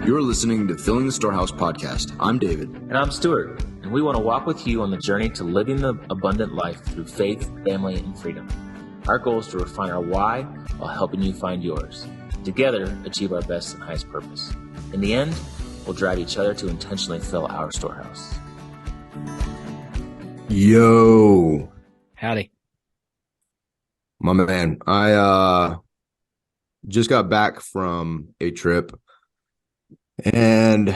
You're listening to Filling the Storehouse podcast. I'm David. And I'm Stuart, and we want to walk with you on the journey to living the abundant life through faith, family, and freedom. Our goal is to refine our why while helping you find yours. Together, achieve our best and highest purpose. In the end, we'll drive each other to intentionally fill our storehouse. Yo. Howdy. My man, I just got back from a trip and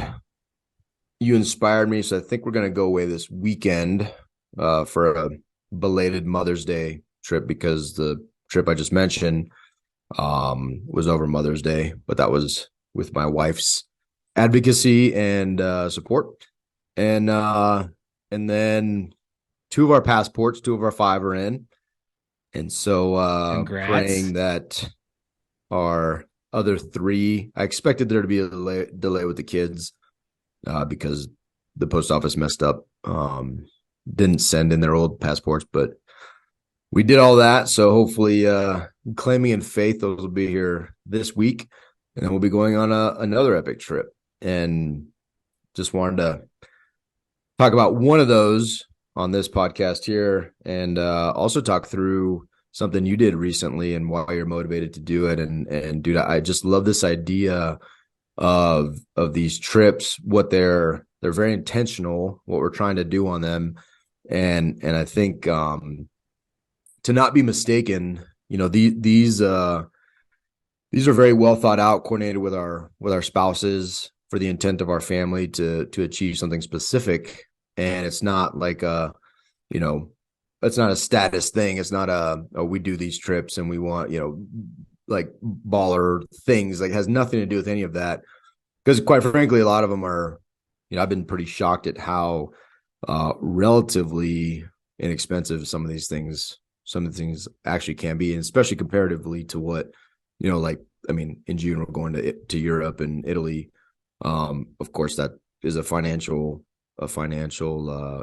you inspired me. So I think we're going to go away this weekend for a belated Mother's Day trip, because the trip I just mentioned was over Mother's Day, but that was with my wife's advocacy and support. And then two of our passports, 2 of our 5 are in. And so praying that our other 3, I expected there to be a delay with the kids because the post office messed up, didn't send in their old passports, but we did all that. So hopefully claiming in faith, those will be here this week, and then we'll be going on another epic trip. And just wanted to talk about one of those on this podcast here, and also talk through something you did recently and why you're motivated to do it. And dude, I just love this idea of these trips, what they're very intentional, what we're trying to do on them. And I think to not be mistaken, you know, these are very well thought out, coordinated with our spouses for the intent of our family to achieve something specific. And it's not like it's not a status thing. It's not we do these trips and we want, like baller things. Like, it has nothing to do with any of that. Because quite frankly, a lot of them are, I've been pretty shocked at how relatively inexpensive some of the things actually can be, and especially comparatively to what, in June we're going to Europe and Italy. Of course, that is a financial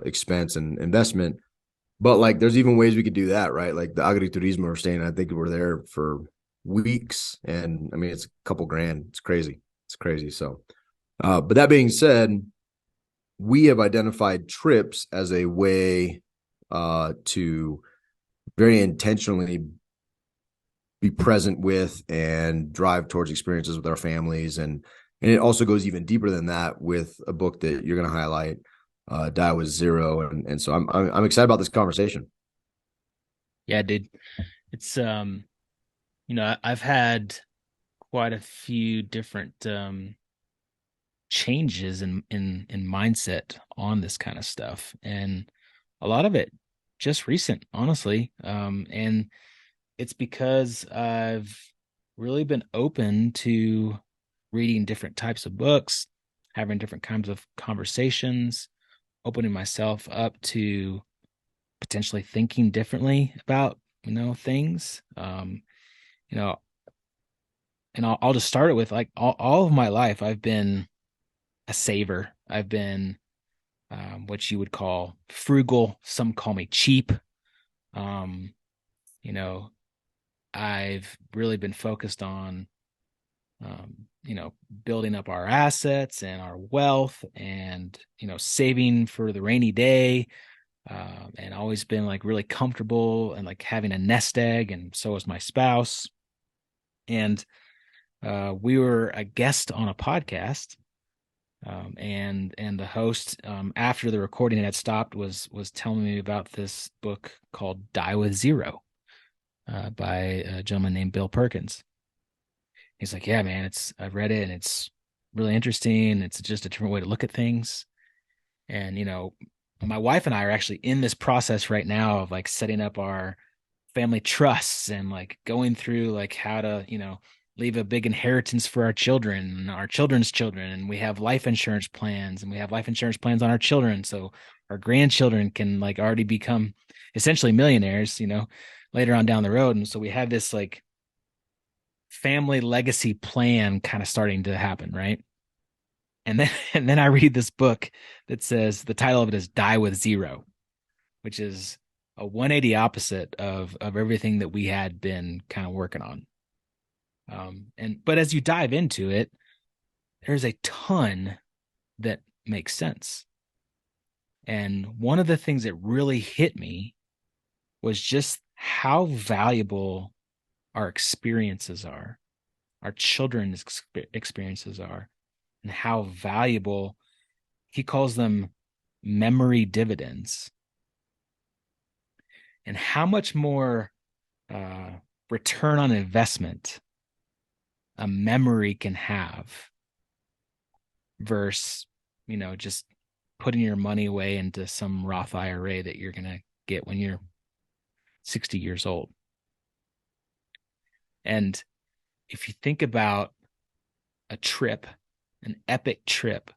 expense and investment, but like there's even ways we could do that, right? Like the agriturismo we're staying, I think we're there for weeks, and it's a couple grand. It's crazy. So but that being said, we have identified trips as a way to very intentionally be present with and drive towards experiences with our families. And it also goes even deeper than that with a book that you're going to highlight, Die with Zero. And so I'm excited about this conversation. Yeah, dude. It's, I've had quite a few different changes in mindset on this kind of stuff. And a lot of it just recent, honestly. And it's because I've really been open to reading different types of books, having different kinds of conversations, opening myself up to potentially thinking differently about, things. And I'll just start it with, like, all of my life, I've been a saver. I've been what you would call frugal. Some call me cheap. I've really been focused on building up our assets and our wealth, and, saving for the rainy day, and always been like really comfortable and like having a nest egg. And so was my spouse. And we were a guest on a podcast, and the host, after the recording had stopped, was telling me about this book called Die with Zero, by a gentleman named Bill Perkins. He's like, yeah, man, I've read it and it's really interesting. It's just a different way to look at things. And, my wife and I are actually in this process right now of like setting up our family trusts and like going through like how to, leave a big inheritance for our children and our children's children. And we have life insurance plans, and we have life insurance plans on our children, so our grandchildren can like already become essentially millionaires, later on down the road. And so we have this like family legacy plan kind of starting to happen, right? And then I read this book that says, the title of it is Die with Zero, which is a 180 opposite of everything that we had been kind of working on. But as you dive into it, there's a ton that makes sense. And one of the things that really hit me was just how valuable our experiences are, our children's experiences are, and how valuable he calls them memory dividends, and how much more uh, return on investment a memory can have versus, just putting your money away into some Roth IRA that you're going to get when you're 60 years old. And if you think about a trip, an epic trip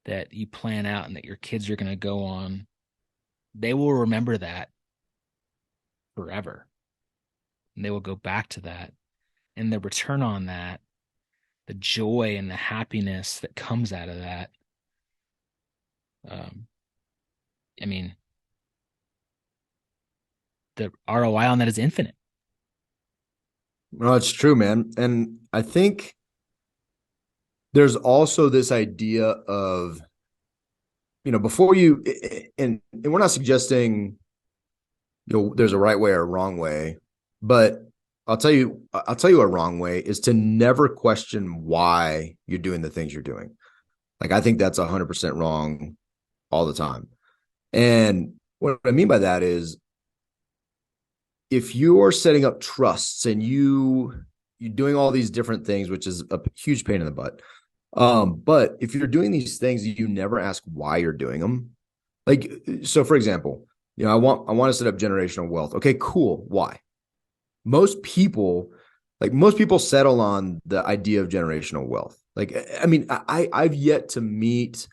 that you plan out and that your kids are going to go on, they will remember that forever. And they will go back to that. And the return on that, the joy and the happiness that comes out of that, I mean, the ROI on that is infinite. No, it's true, man. And I think there's also this idea of, before you, and we're not suggesting, there's a right way or a wrong way, but I'll tell you a wrong way is to never question why you're doing the things you're doing. Like, I think that's 100% wrong all the time. And what I mean by that is, if you're setting up trusts and you're doing all these different things, which is a huge pain in the butt. But if you're doing these things, you never ask why you're doing them. Like, so for example, I want to set up generational wealth. Okay, cool. Why? Most people settle on the idea of generational wealth. Like, I mean, I've yet to meet,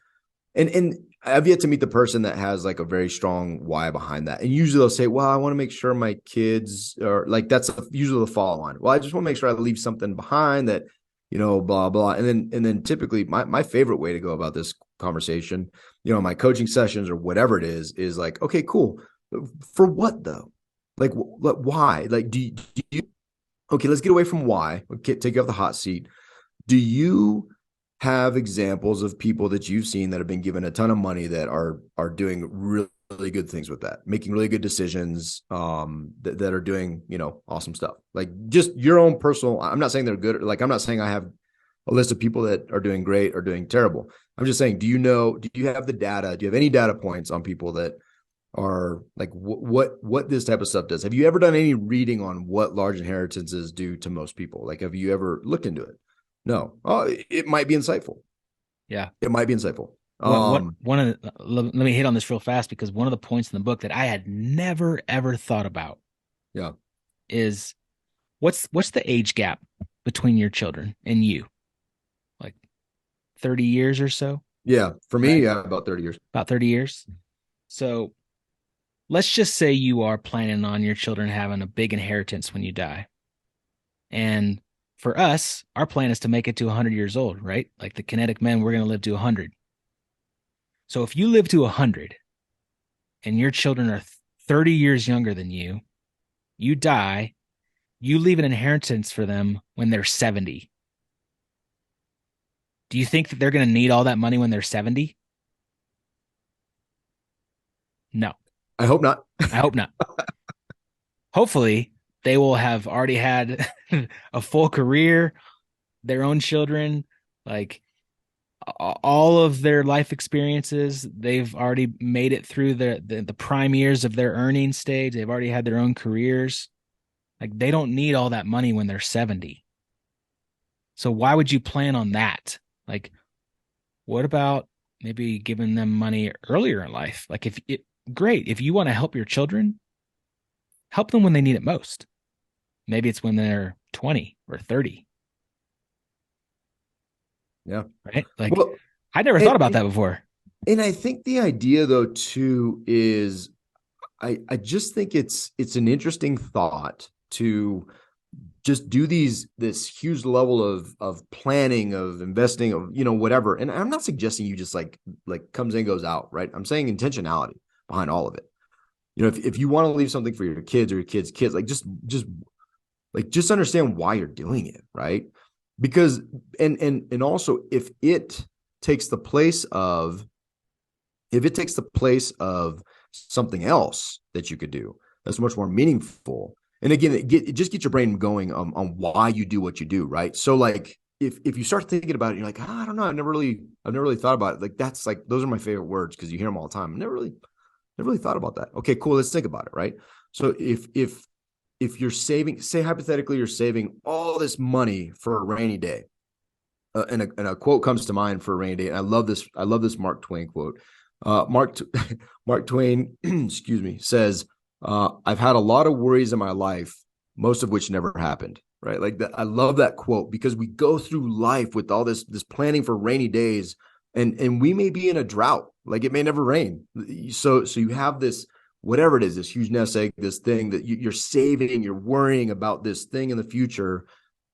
and I've yet to meet the person that has like a very strong why behind that. And usually they'll say, well, I want to make sure my kids are like, that's usually the follow on. Well, I just want to make sure I leave something behind that, blah, blah. And then typically my favorite way to go about this conversation, my coaching sessions or whatever it is like, okay, cool. For what though? Like, why? Like, do you, okay, let's get away from why. Okay, take you off the hot seat. Do you have examples of people that you've seen that have been given a ton of money that are doing really, really good things with that, making really good decisions, that are doing, awesome stuff? Like, just your own personal, I'm not saying they're good. Like, I'm not saying I have a list of people that are doing great or doing terrible. I'm just saying, do you have the data? Do you have any data points on people that are like, what this type of stuff does? Have you ever done any reading on what large inheritances do to most people? Like, have you ever looked into it? No. Oh, it might be insightful. Yeah. It might be insightful. Let me hit on this real fast, because one of the points in the book that I had never ever thought about, yeah, is what's the age gap between your children and you? Like 30 years or so? Yeah. For me, right? yeah, about 30 years. About 30 years. So let's just say you are planning on your children having a big inheritance when you die. And for us, our plan is to make it to 100 years old, right? Like the kinetic men, we're going to live to 100. So if you live to 100 and your children are 30 years younger than you die, you leave an inheritance for them when they're 70. Do you think that they're going to need all that money when they're 70? No, I hope not. I hope not. Hopefully, they will have already had a full career, their own children, like all of their life experiences. They've already made it through the prime years of their earning stage. They've already had their own careers. Like, they don't need all that money when they're 70. So why would you plan on that? Like, what about maybe giving them money earlier in life? Like, great, if you want to help your children, help them when they need it most. Maybe it's when they're 20 or 30. Yeah. Right. Like, Well, I never thought about that before. And I think the idea though, too, is I just think it's an interesting thought to just do this huge level of planning, of investing, of, whatever. And I'm not suggesting you just like comes in, goes out, right? I'm saying intentionality behind all of it. If you want to leave something for your kids or your kids' kids, like just understand why you're doing it, right? because and also takes the place of if it takes the place of something else that you could do that's much more meaningful. And again, it just gets your brain going on why you do what you do, right? So like if you start thinking about it, you're like, oh, I don't know, I've never really thought about it. Like that's like those are my favorite words because you hear them all the time. I never really thought about that. Okay, cool. Let's think about it, right? So if you're saving, say hypothetically, you're saving all this money for a rainy day, and a quote comes to mind for a rainy day. And I love this. I love this Mark Twain quote. Mark Twain, excuse me, says, "I've had a lot of worries in my life, most of which never happened." Right, like that. I love that quote because we go through life with all this planning for rainy days, and we may be in a drought, like it may never rain. So you have this whatever it is, this huge nest egg, this thing that you're saving, you're worrying about this thing in the future,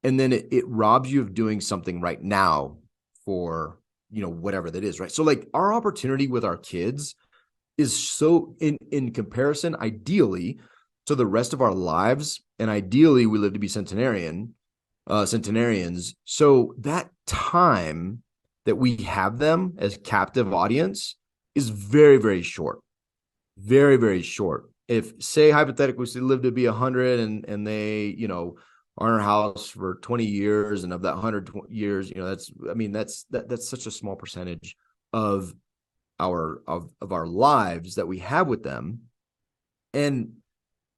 and then it robs you of doing something right now for whatever that is, right? So like our opportunity with our kids is so in comparison, ideally, to the rest of our lives, and ideally we live to be centenarians. So that time that we have them as captive audience is very, very short. Very, very short. If say hypothetically we live to be 100 and they, are in our house for 20 years, and of that 100 years, that's such a small percentage of our lives that we have with them.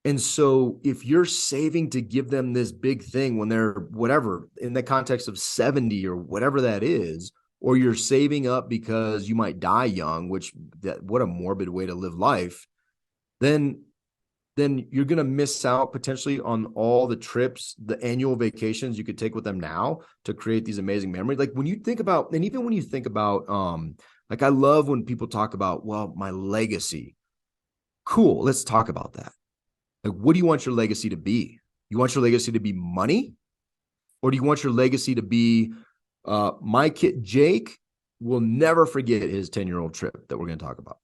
And so if you're saving to give them this big thing when they're whatever in the context of 70 or whatever that is, or you're saving up because you might die young, what a morbid way to live life, then you're going to miss out potentially on all the trips, the annual vacations you could take with them now to create these amazing memories. Like when you think about, and even when you think about, like I love when people talk about, well, my legacy. Cool. Let's talk about that. Like, what do you want your legacy to be? You want your legacy to be money? Or do you want your legacy to be, my kid, Jake, will never forget his 10-year-old trip that we're going to talk about.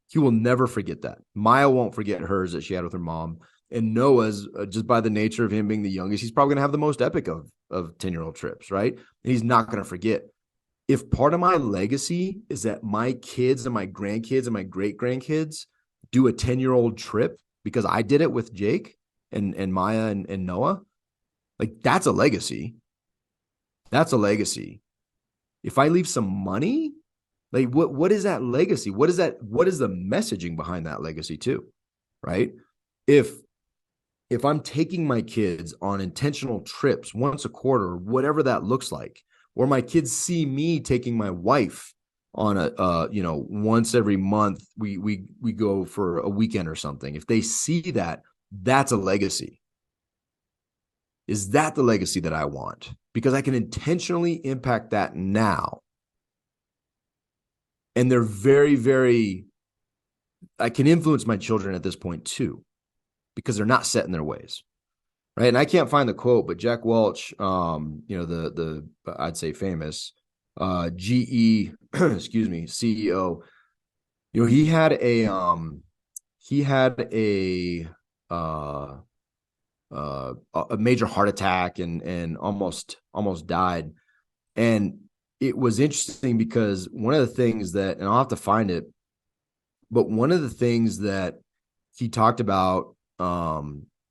He will never forget that. Maya won't forget hers that she had with her mom. And Noah's, just by the nature of him being the youngest, he's probably going to have the most epic of 10-year-old trips, right? And he's not going to forget. If part of my legacy is that my kids and my grandkids and my great-grandkids do a 10-year-old trip because I did it with Jake and Maya and Noah, like that's a legacy. That's a legacy. If I leave some money, like what is that legacy? What is the messaging behind that legacy too? Right? If I'm taking my kids on intentional trips once a quarter, whatever that looks like, or my kids see me taking my wife on a once every month, we go for a weekend or something. If they see that, that's a legacy. Is that the legacy that I want? Because I can intentionally impact that now. And they're very, very, I can influence my children at this point too, because they're not set in their ways. Right. And I can't find the quote, but Jack Welch, the I'd say famous GE, excuse me, CEO, he had a major heart attack and almost died. And it was interesting because one of the things that, and I'll have to find it, but one of the things that he talked about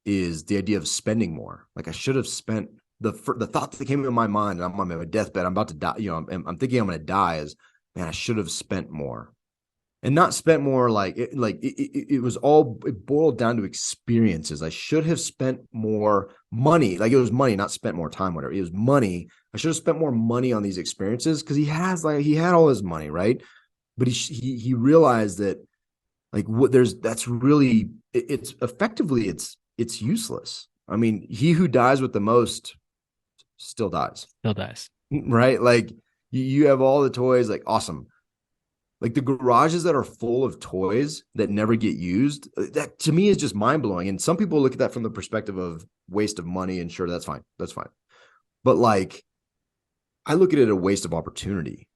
is the idea of spending more. Like I should have spent the thought that came into my mind, and I'm on my deathbed, I'm about to die. I'm thinking I'm going to die is, man, I should have spent more. And not spent more it was all, it boiled down to experiences. I should have spent more money. Like it was money, not spent more time, whatever. It was money. I should have spent more money on these experiences because he had all his money, right? But he realized that it's effectively it's useless. I mean, he who dies with the most still dies. Still dies. Right? Like you have all the toys, like awesome. Like the garages that are full of toys that never get used, that to me is just mind blowing. And some people look at that from the perspective of waste of money, and sure, that's fine. That's fine. But like, I look at it as a waste of opportunity.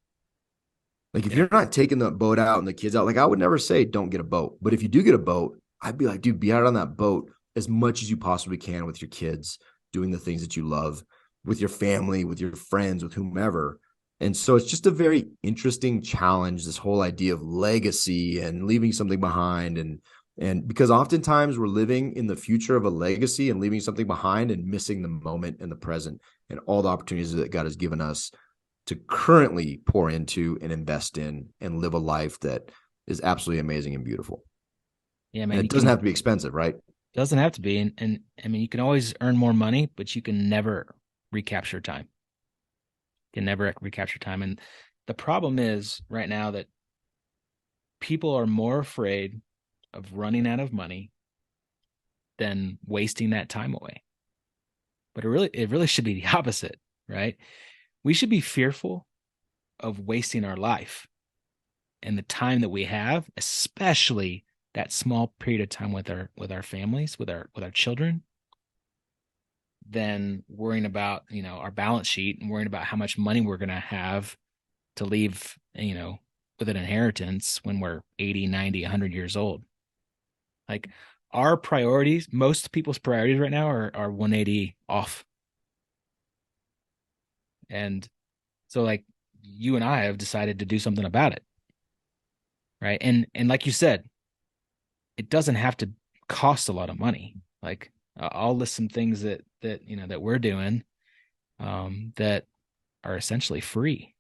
Like if you're not taking the boat out and the kids out, like I would never say don't get a boat. But if you do get a boat, I'd be like, dude, be out on that boat as much as you possibly can with your kids, doing the things that you love. with your family, with your friends, with whomever. And so it's just a very interesting challenge, this whole idea of legacy and leaving something behind. And because oftentimes we're living in the future of a legacy and leaving something behind and missing the moment and the present and all the opportunities that God has given us to currently pour into and invest in and live a life that is absolutely amazing and beautiful. Yeah, And man, it you doesn't can, have to be expensive, right? doesn't have to be. And I mean, you can always earn more money, but you can never recapture time. You can never recapture time. And the problem is right now that people are more afraid of running out of money than wasting that time away. But it really should be the opposite, right? We should be fearful of wasting our life and the time that we have, especially that small period of time with our families, with our children, than worrying about, our balance sheet and worrying about how much money we're going to have to leave, with an inheritance when we're 80, 90, 100 years old. Like our priorities, most people's priorities right now are 180 off. And so like you and I have decided to do something about it. Right. And like you said, it doesn't have to cost a lot of money. Like I'll list some things that we're doing that are essentially free.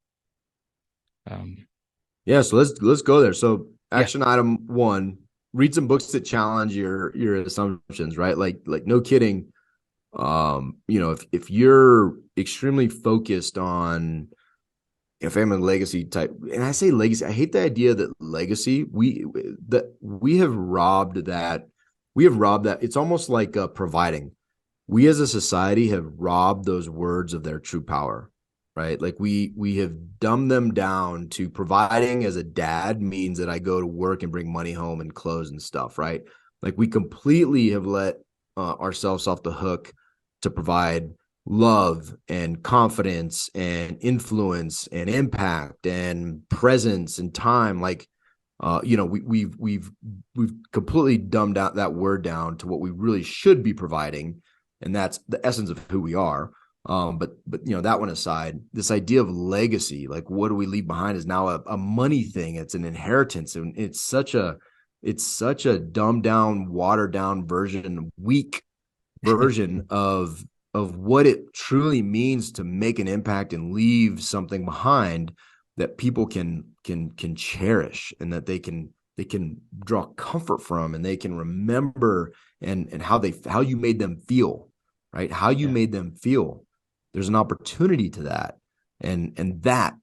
Um, Yeah, so let's go there. So yeah, action item one, read some books that challenge your assumptions, right? Like no kidding. If you're extremely focused on family legacy type, and I say legacy, I hate the idea that legacy, we have robbed that. We have robbed that. It's almost like providing. We as a society have robbed those words of their true power, right? Like we have dumbed them down to providing as a dad means that I go to work and bring money home and clothes and stuff, right? Like we completely have let ourselves off the hook to provide love and confidence and influence and impact and presence and time. Like we've completely dumbed out that word down to what we really should be providing, and that's the essence of who we are. But that one aside, this idea of legacy, like what do we leave behind, is now a money thing. It's an inheritance, and it's such a dumbed down, watered down version, weak version of what it truly means to make an impact and leave something behind that people can cherish, and that they can draw comfort from, and they can remember, and how you made them feel, right? How you yeah, made them feel. There's an opportunity to that, and that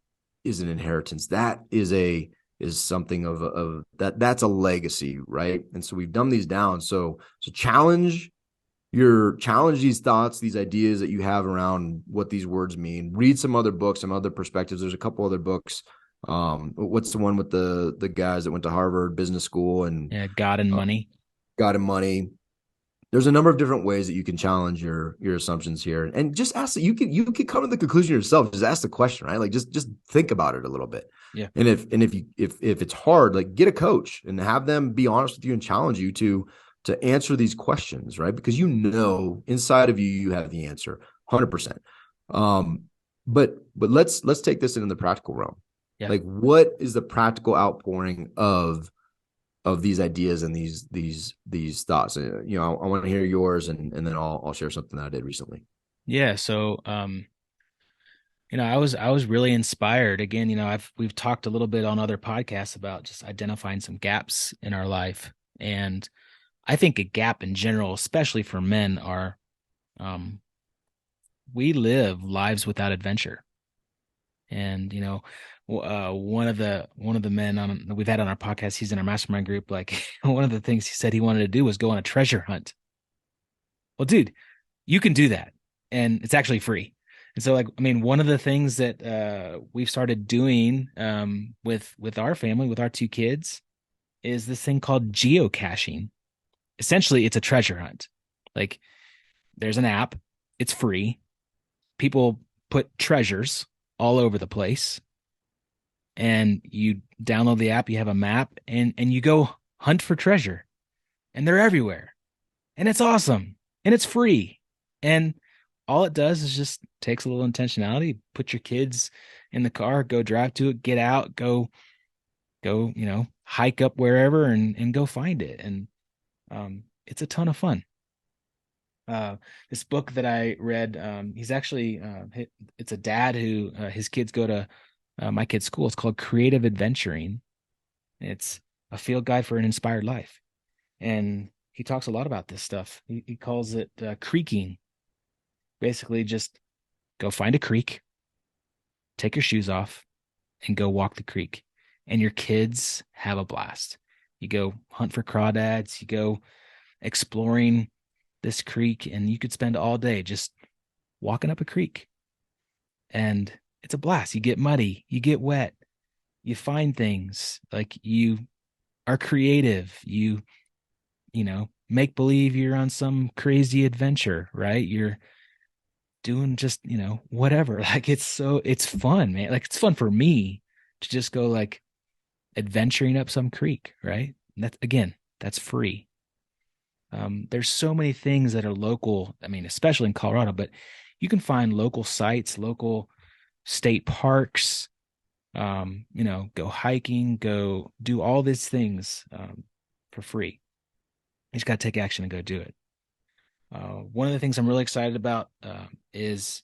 is an inheritance. That is something of that's a legacy, right? And so we've dumbed these down. So challenge these thoughts, these ideas that you have around what these words mean. Read some other books, some other perspectives. There's a couple other books. What's the one with the guys that went to Harvard Business School and yeah, God and uh, money. got him money? There's a number of different ways that you can challenge your assumptions here, and just ask that you can come to the conclusion yourself. Just ask the question, right? Like just think about it a little bit. Yeah, And if it's hard, like get a coach and have them be honest with you and challenge you to answer these questions, right? Because inside of you you have the answer, 100%. Um, but let's take this into the practical realm. yeah. Like, what is the practical outpouring of these ideas and these thoughts? I want to hear yours, and then I'll share something that I did recently. Yeah. So I was really inspired. Again, we've talked a little bit on other podcasts about just identifying some gaps in our life. And I think a gap in general, especially for men, are um, we live lives without adventure. And one of the men we've had on our podcast, he's in our mastermind group. Like one of the things he said he wanted to do was go on a treasure hunt. Well, dude, you can do that, and it's actually free. And so, like, I mean, one of the things that we've started doing with our family, with our two kids, is this thing called geocaching. Essentially, it's a treasure hunt. Like, there's an app, it's free. People put treasures all over the place, and you download the app. You have a map, and you go hunt for treasure, and they're everywhere, and it's awesome, and it's free, and all it does is just takes a little intentionality. Put your kids in the car, go drive to it, get out, go, hike up wherever and go find it. And it's a ton of fun. Uh, this book that I read, he's actually it's a dad who his kids go to my kid's school. It's called Creative Adventuring. It's a field guide for an inspired life, and he talks a lot about this stuff. He calls it creeking. Basically, just go find a creek, take your shoes off, and go walk the creek, and your kids have a blast. You go hunt for crawdads. You go exploring this creek, and you could spend all day just walking up a creek, and it's a blast. You get muddy, you get wet, you find things, like you are creative, make believe you're on some crazy adventure, right? You're doing just whatever. Like it's fun, man. Like it's fun for me to just go like adventuring up some creek, right? And that's free. There's so many things that are local. I mean, especially in Colorado, but you can find local sites, local state parks, go hiking, go do all these things for free. You just got to take action and go do it. One of the things I'm really excited about is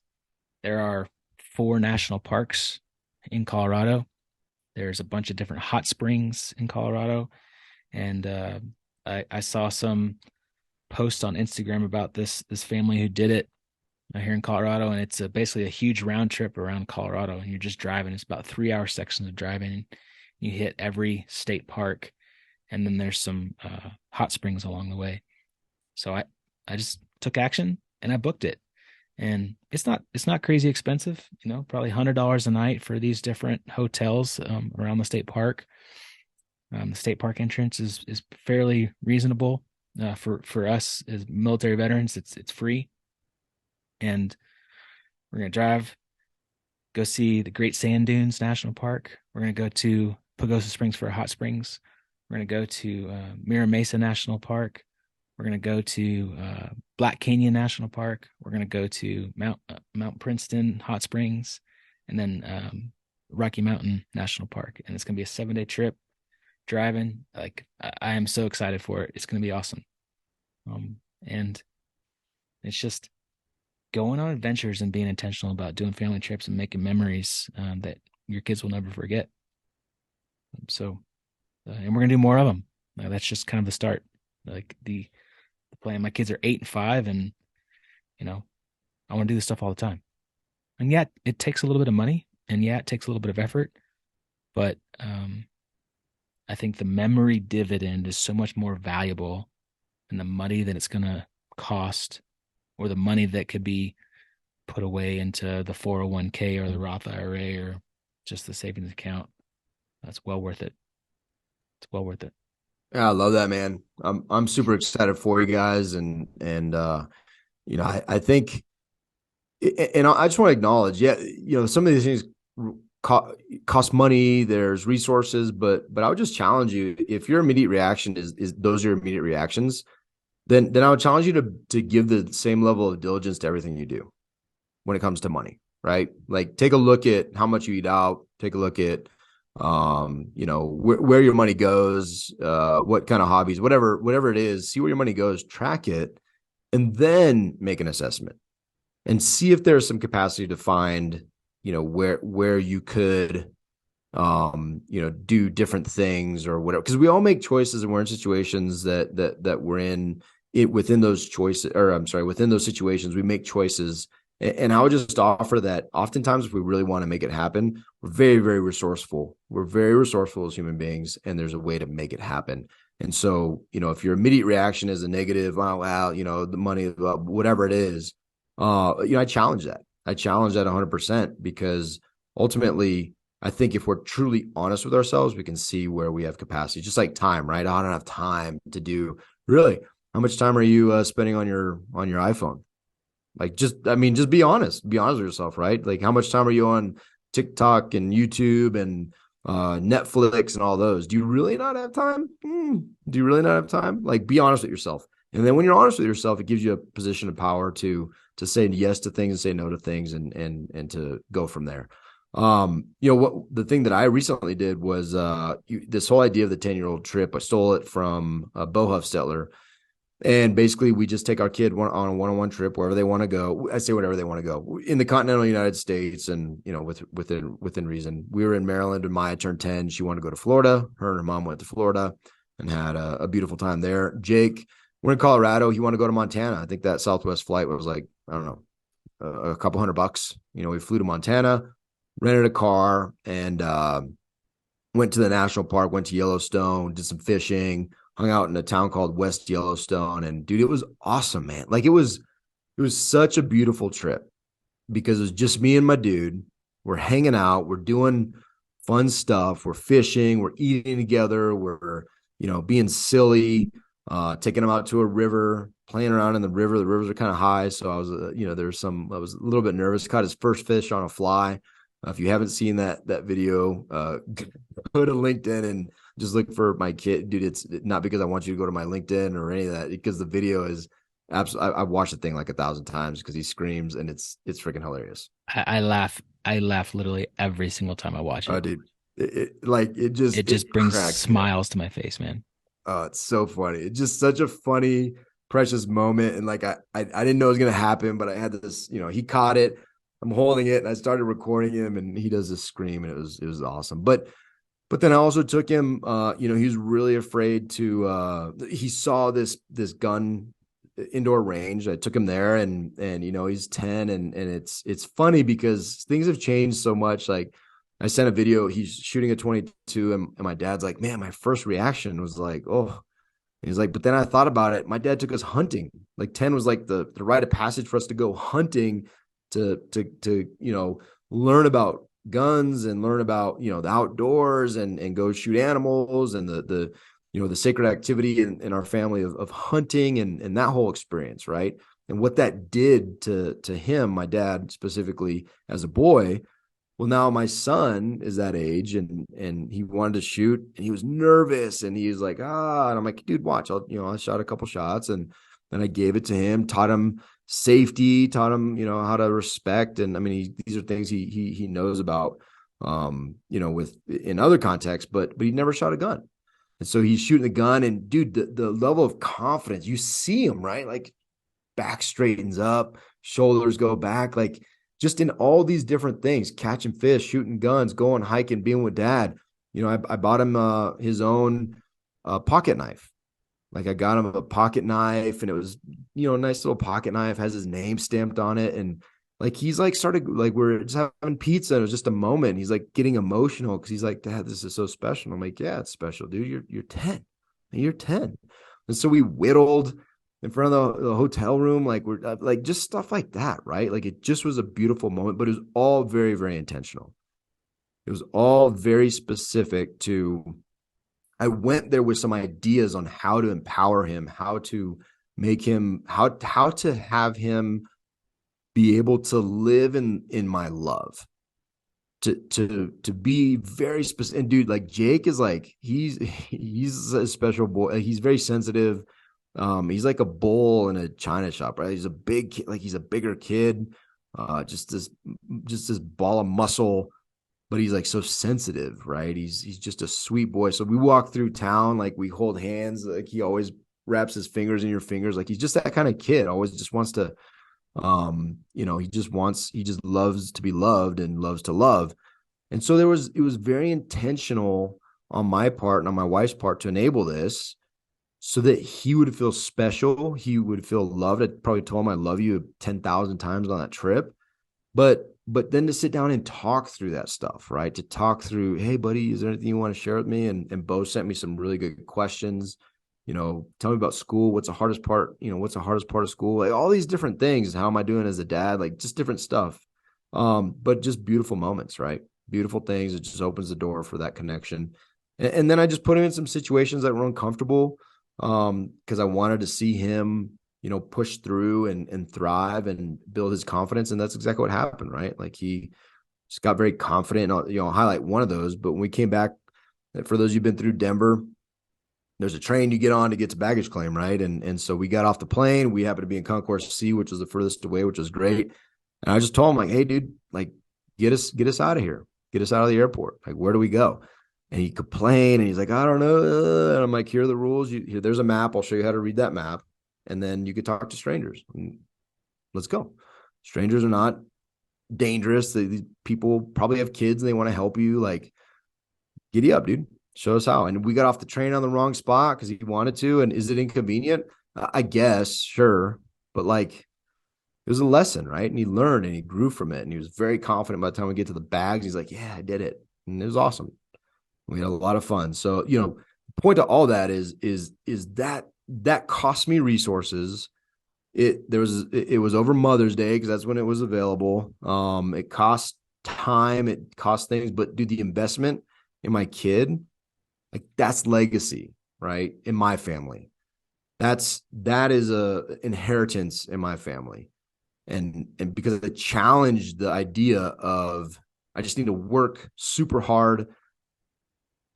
there are 4 national parks in Colorado. There's a bunch of different hot springs in Colorado. And I saw some posts on Instagram about this family who did it here in Colorado, and it's basically a huge round trip around Colorado, and you're just driving. It's about 3-hour sections of driving. You hit every state park, and then there's some hot springs along the way. So I just took action and I booked it, and it's not crazy expensive. Probably $100 a night for these different hotels around the state park. The state park entrance is fairly reasonable for us as military veterans. It's free, and we're gonna drive, go see the Great Sand Dunes National Park. We're gonna go to Pagosa Springs for hot springs. We're gonna go to Mira Mesa National Park. We're gonna go to Black Canyon National Park. We're gonna go to Mount Princeton Hot Springs, and then Rocky Mountain National Park. And it's gonna be a 7-day trip driving. Like I am so excited for it. It's gonna be awesome. And it's just going on adventures and being intentional about doing family trips and making memories that your kids will never forget. So, and we're gonna do more of them. That's just kind of the start. Like the plan. My kids are 8 and 5, and I want to do this stuff all the time. And yeah, it takes a little bit of money, and yeah, it takes a little bit of effort, but I think the memory dividend is so much more valuable than the money that it's gonna cost, or the money that could be put away into the 401k or the Roth IRA or just the savings account. That's well worth it. It's well worth it. Yeah, I love that, man. I'm super excited for you guys, and I think, and I just want to acknowledge, yeah, some of these things cost money. There's resources, but I would just challenge you, if your immediate reaction is those are your immediate reactions, then I would challenge you to give the same level of diligence to everything you do when it comes to money, right? Like take a look at how much you eat out, take a look at where your money goes, what kind of hobbies, whatever it is, see where your money goes, track it, and then make an assessment and see if there's some capacity to find, where you could, do different things or whatever. Because we all make choices, and we're in situations that we're in it within those choices, or I'm sorry, within those situations, we make choices. And I would just offer that oftentimes, if we really want to make it happen, we're very, very resourceful. We're very resourceful as human beings, and there's a way to make it happen. And so, if your immediate reaction is a negative, oh, wow, the money, whatever it is, I challenge that. I challenge that 100%, because ultimately, I think if we're truly honest with ourselves, we can see where we have capacity. Just like time, right? I don't have time to do. Really, how much time are you spending on your iPhone? Like, just be honest. Be honest with yourself, right? Like, how much time are you on TikTok and YouTube and Netflix and all those? Do you really not have time? Do you really not have time? Like, be honest with yourself. And then when you're honest with yourself, it gives you a position of power to to say yes to things and say no to things, and to go from there. What the thing that I recently did was this whole idea of the 10-year-old trip. I stole it from Bo Hufstetler. And basically, we just take our kid on a one-on-one trip wherever they want to go. I say wherever they want to go in the continental United States, and within reason. We were in Maryland when Maya turned 10. She wanted to go to Florida. Her and her mom went to Florida and had a beautiful time there. Jake, we're in Colorado. He wanted to go to Montana. I think that Southwest flight was like, I don't know, a couple $100. We flew to Montana, rented a car, and went to the national park. Went to Yellowstone, did some fishing. Hung out in a town called West Yellowstone. And dude, it was awesome, man. Like it was such a beautiful trip because it was just me and my dude. We're hanging out, we're doing fun stuff, we're fishing, we're eating together, we're, being silly, taking them out to a river, playing around in the river. The rivers are kind of high. So I was, I was a little bit nervous. Caught his first fish on a fly. If you haven't seen that video, go to LinkedIn and just look for my kid, dude. It's not because I want you to go to my LinkedIn or any of that, because the video is absolutely. I've watched the thing like 1,000 times because he screams, and it's freaking hilarious. I laugh. I laugh literally every single time I watch Oh, it. dude, it just brings smiles to my face, man. Oh, it's so funny. It's just such a funny, precious moment, and like I didn't know it was gonna happen, but I had this. He caught it. I'm holding it, and I started recording him, and he does this scream, and it was awesome. But then I also took him, he was really afraid to, he saw this gun indoor range. I took him there, and he's 10, and it's funny because things have changed so much. Like I sent a video, he's shooting a 22, and my dad's like, man, my first reaction was like, oh, and he's like, but then I thought about it. My dad took us hunting. Like 10 was like the rite of passage for us to go hunting to learn about guns and learn about the outdoors and go shoot animals and the sacred activity in our family of hunting and that whole experience, right? And what that did to him, my dad specifically, as a boy. Well, now my son is that age, and he wanted to shoot, and he was nervous, and he was like, and I'm like, dude, watch. I shot a couple shots, and then I gave it to him, taught him safety, taught him, how to respect. And I mean, these are things he knows about, with in other contexts, but he never shot a gun. And so he's shooting the gun, and dude, the level of confidence, you see him, right? Like back straightens up, shoulders go back, like just in all these different things, catching fish, shooting guns, going hiking, being with dad. I bought him his own pocket knife. Like I got him a pocket knife, and it was, a nice little pocket knife, has his name stamped on it. And like, he's like started, like we're just having pizza. And it was just a moment. He's like getting emotional because he's like, Dad, this is so special. I'm like, yeah, it's special, dude. You're 10. You're 10. And so we whittled in front of the hotel room. Like we're like just stuff like that. Right. Like it just was a beautiful moment, but it was all very, very intentional. It was all very specific to, I went there with some ideas on how to empower him, how to make him, how to have him be able to live in my love, to be very specific. And dude, like Jake is like, he's a special boy. He's very sensitive. He's like a bull in a china shop, right? He's a big kid, like he's a bigger kid, just this ball of muscle, but he's like so sensitive, right? He's just a sweet boy. So we walk through town, like we hold hands, like he always wraps his fingers in your fingers. Like he's just that kind of kid, always just wants to, he just loves to be loved and loves to love. And so it was very intentional on my part and on my wife's part to enable this so that he would feel special. He would feel loved. I probably told him I love you 10,000 times on that trip. But then to sit down and talk through that stuff, right? To talk through, hey, buddy, is there anything you want to share with me? And Bo sent me some really good questions. Tell me about school. What's the hardest part? What's the hardest part of school? Like all these different things. How am I doing as a dad? Like just different stuff. But just beautiful moments, right? Beautiful things. It just opens the door for that connection. And then I just put him in some situations that were uncomfortable because I wanted to see him push through and thrive and build his confidence. And that's exactly what happened, right? Like he just got very confident. I'll highlight one of those. But when we came back, for those who've been through Denver, there's a train you get on to get to baggage claim, right? And so we got off the plane. We happened to be in Concourse C, which was the furthest away, which was great. And I just told him, like, hey, dude, like, get us out of here. Get us out of the airport. Like, where do we go? And he complained and he's like, I don't know. And I'm like, here are the rules. Here, there's a map. I'll show you how to read that map. And then you could talk to strangers. And let's go. Strangers are not dangerous. These people probably have kids and they want to help you. Like, giddy up, dude. Show us how. And we got off the train on the wrong spot because he wanted to. And is it inconvenient? I guess, sure. But like, it was a lesson, right? And he learned and he grew from it. And he was very confident by the time we get to the bags. He's like, yeah, I did it. And it was awesome. We had a lot of fun. So, the point of all that is that cost me resources. It was over Mother's Day because that's when it was available. It cost time, it cost things, but dude, the investment in my kid, like that's legacy, right? In my family. That is a inheritance in my family. And because it challenged the idea of I just need to work super hard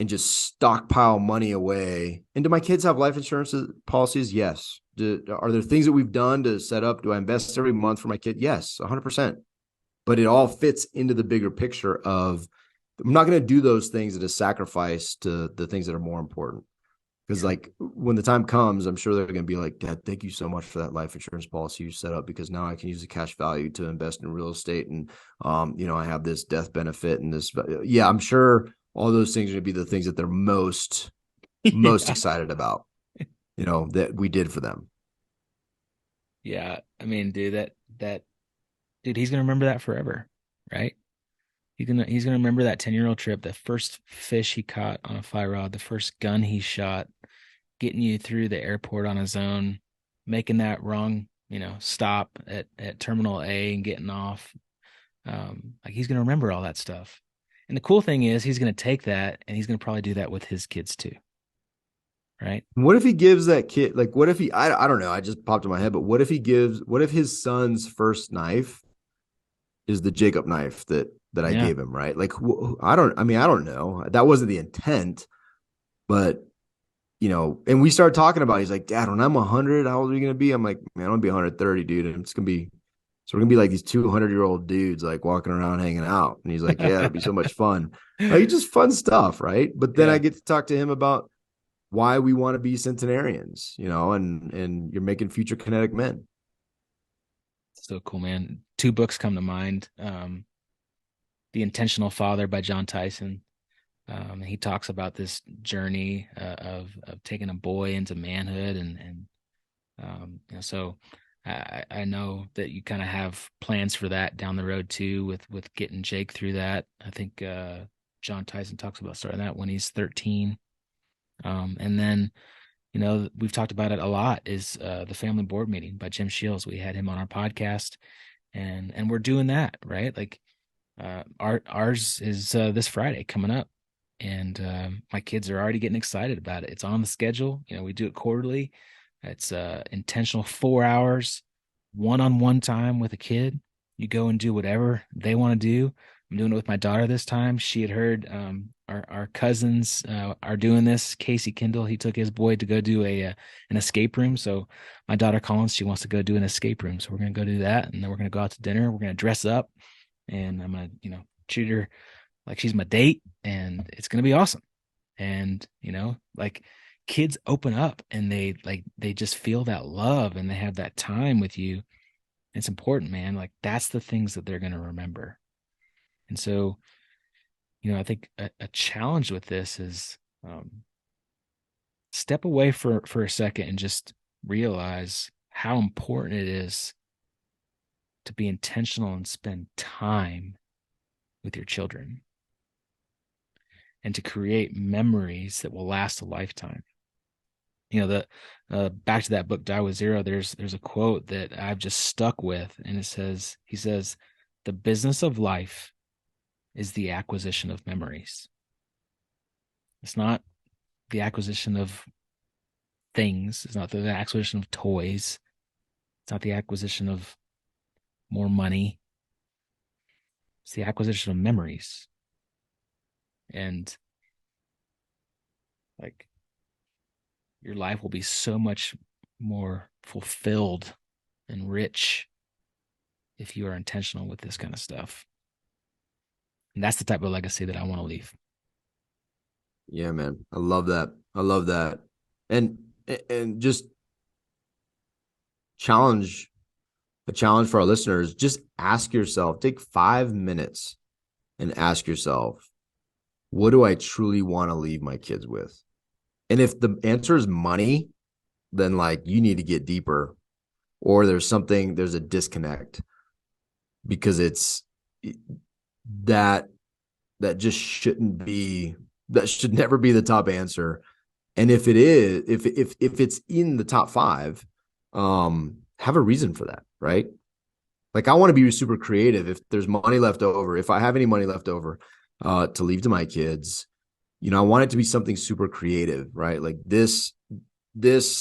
and just stockpile money away. And do my kids have life insurance policies? Yes. Are there things that we've done to set up? Do I invest every month for my kid? Yes, 100%. But it all fits into the bigger picture of I'm not going to do those things at a sacrifice to the things that are more important. Because like when the time comes, I'm sure they're going to be like, Dad, thank you so much for that life insurance policy you set up because now I can use the cash value to invest in real estate. And, I have this death benefit and this. Yeah, I'm sure all those things are going to be the things that they're most Yeah. excited about, that we did for them. Yeah. I mean, dude, that dude, he's gonna remember that forever, right? He's gonna remember that 10-year-old trip, the first fish he caught on a fly rod, the first gun he shot, getting you through the airport on his own, making that wrong, stop at Terminal A and getting off. Like he's gonna remember all that stuff. And the cool thing is he's gonna take that and he's gonna probably do that with his kids too, right? What if he gives that kid, like, what if I don't know, I just popped in my head, but what if his son's first knife is the Jacob knife that I Yeah. gave him, right? Like, I don't know. That wasn't the intent, but and we started talking about it. He's like, Dad, when I'm 100, how old are you going to be? I'm like, man, I'm going to be 130, dude. And so we're going to be like these 200-year-old dudes, like walking around hanging out. And he's like, yeah, it'll be so much fun. Like, just fun stuff, right? But then I Yeah. get to talk to him about why we want to be centenarians, and you're making future kinetic men. So cool, man. Two books come to mind. The Intentional Father by John Tyson. He talks about this journey of taking a boy into manhood, and so I know that you kind of have plans for that down the road too, with getting Jake through that. I think John Tyson talks about starting that when he's 13, and then we've talked about it a lot. Is the Family Board Meeting by Jim Shields? We had him on our podcast, and we're doing that right, like. Ours is this Friday coming up, and my kids are already getting excited about it. It's on the schedule. We do it quarterly. It's intentional 4 hours, one-on-one time with a kid. You go and do whatever they want to do. I'm doing it with my daughter this time. She had heard our cousins are doing this. Casey Kindle, he took his boy to go do an escape room. So my daughter Collins, she wants to go do an escape room. So we're gonna go do that, and then we're gonna go out to dinner. We're gonna dress up and I'm gonna, treat her like she's my date, and it's gonna be awesome. And like kids open up and they just feel that love and they have that time with you. It's important, man. Like that's the things that they're gonna remember. And so, I think a challenge with this is step away for a second and just realize how important it is to be intentional and spend time with your children and to create memories that will last a lifetime. The back to that book, Die with Zero. There's a quote that I've just stuck with, and he says, "The business of life is the acquisition of memories. It's not the acquisition of things. It's not the acquisition of toys. It's not the acquisition of more money. It's the acquisition of memories." And like your life will be so much more fulfilled and rich if you are intentional with this kind of stuff. And that's the type of legacy that I want to leave. Yeah, man. I love that. I love that. And just a challenge for our listeners, just ask yourself, take 5 minutes and ask yourself, what do I truly want to leave my kids with? And if the answer is money, then like you need to get deeper, or there's a disconnect, because it's that just that should never be the top answer. And if it is, if it's in the top 5, have a reason for that, right? Like I want to be super creative. If there's money left over, if I have any money left over to leave to my kids, I want it to be something super creative, right? Like this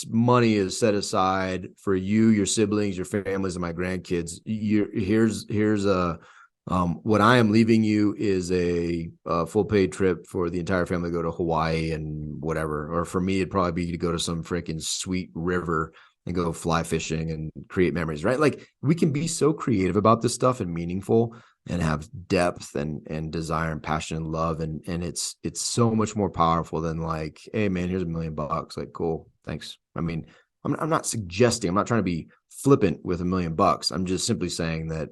money is set aside for you, your siblings, your families, and my grandkids. Here's a what I am leaving you is a full paid trip for the entire family to go to Hawaii and whatever. Or for me, it'd probably be to go to some freaking sweet river and go fly fishing and create memories, right? Like we can be so creative about this stuff and meaningful and have depth and desire and passion and love. And it's so much more powerful than like, hey man, here's $1 million. Like, cool. Thanks. I mean, I'm not suggesting, I'm not trying to be flippant with $1 million. I'm just simply saying that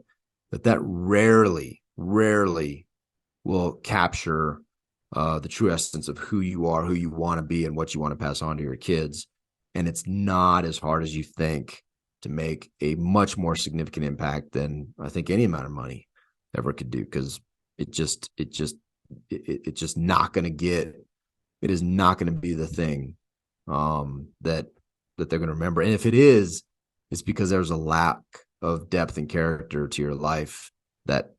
rarely will capture the true essence of who you are, who you want to be, and what you want to pass on to your kids. And it's not as hard as you think to make a much more significant impact than I think any amount of money ever could do, because it's just not going to it is not going to be the thing that they're going to remember. And if it is, it's because there's a lack of depth and character to your life that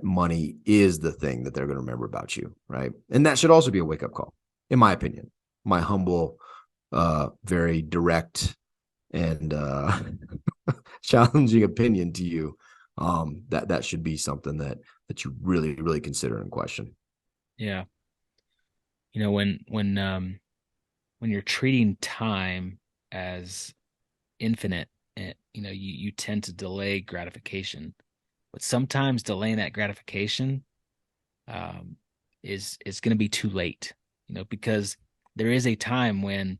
money is the thing that they're going to remember about you, right? And that should also be a wake-up call, in my opinion, my humble, very direct and challenging opinion to you. That should be something that you really, really consider and question. Yeah. When you're treating time as infinite, you tend to delay gratification, but sometimes delaying that gratification is going to be too late, because there is a time when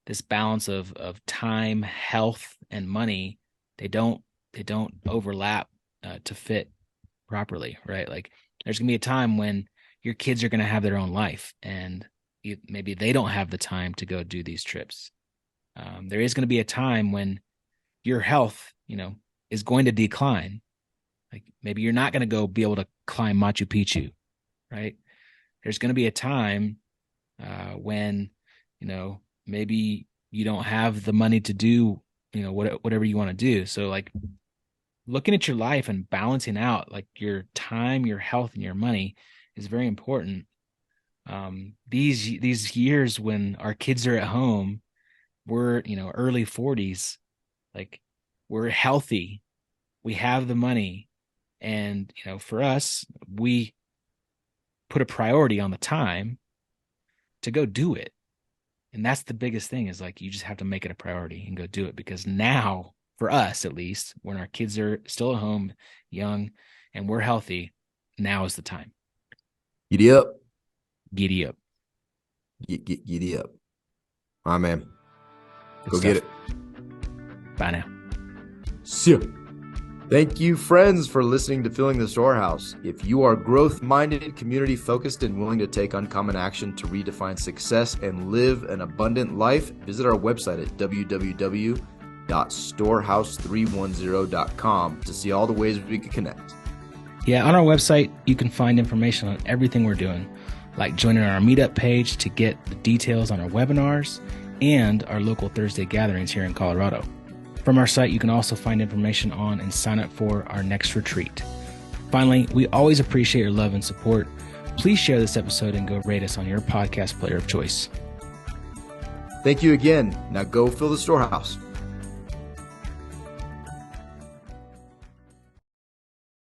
this balance of time, health, and money, they don't overlap to fit properly, right? Like there's gonna be a time when your kids are gonna have their own life, and maybe they don't have the time to go do these trips. There is gonna be a time when your health, is going to decline. Like maybe you're not gonna go be able to climb Machu Picchu, right? There's gonna be a time when maybe you don't have the money to do whatever you want to do. So like looking at your life and balancing out like your time, your health, and your money is very important. These years when our kids are at home, we're early 40s, like we're healthy, we have the money, and for us, we put a priority on the time to go do it. And that's the biggest thing, is like you just have to make it a priority and go do it, because now, for us at least, when our kids are still at home, young, and we're healthy, now is the time. Giddy up. Giddy up. Giddy up. All right, man. Good Go stuff. get it. Bye now. See ya. Thank you, friends, for listening to Filling the Storehouse. If you are growth-minded, community-focused, and willing to take uncommon action to redefine success and live an abundant life, visit our website at www.storehouse310.com to see all the ways we can connect. Yeah, on our website, you can find information on everything we're doing, like joining our meetup page to get the details on our webinars and our local Thursday gatherings here in Colorado. From our site, you can also find information on and sign up for our next retreat. Finally, we always appreciate your love and support. Please share this episode and go rate us on your podcast player of choice. Thank you again. Now go fill the storehouse.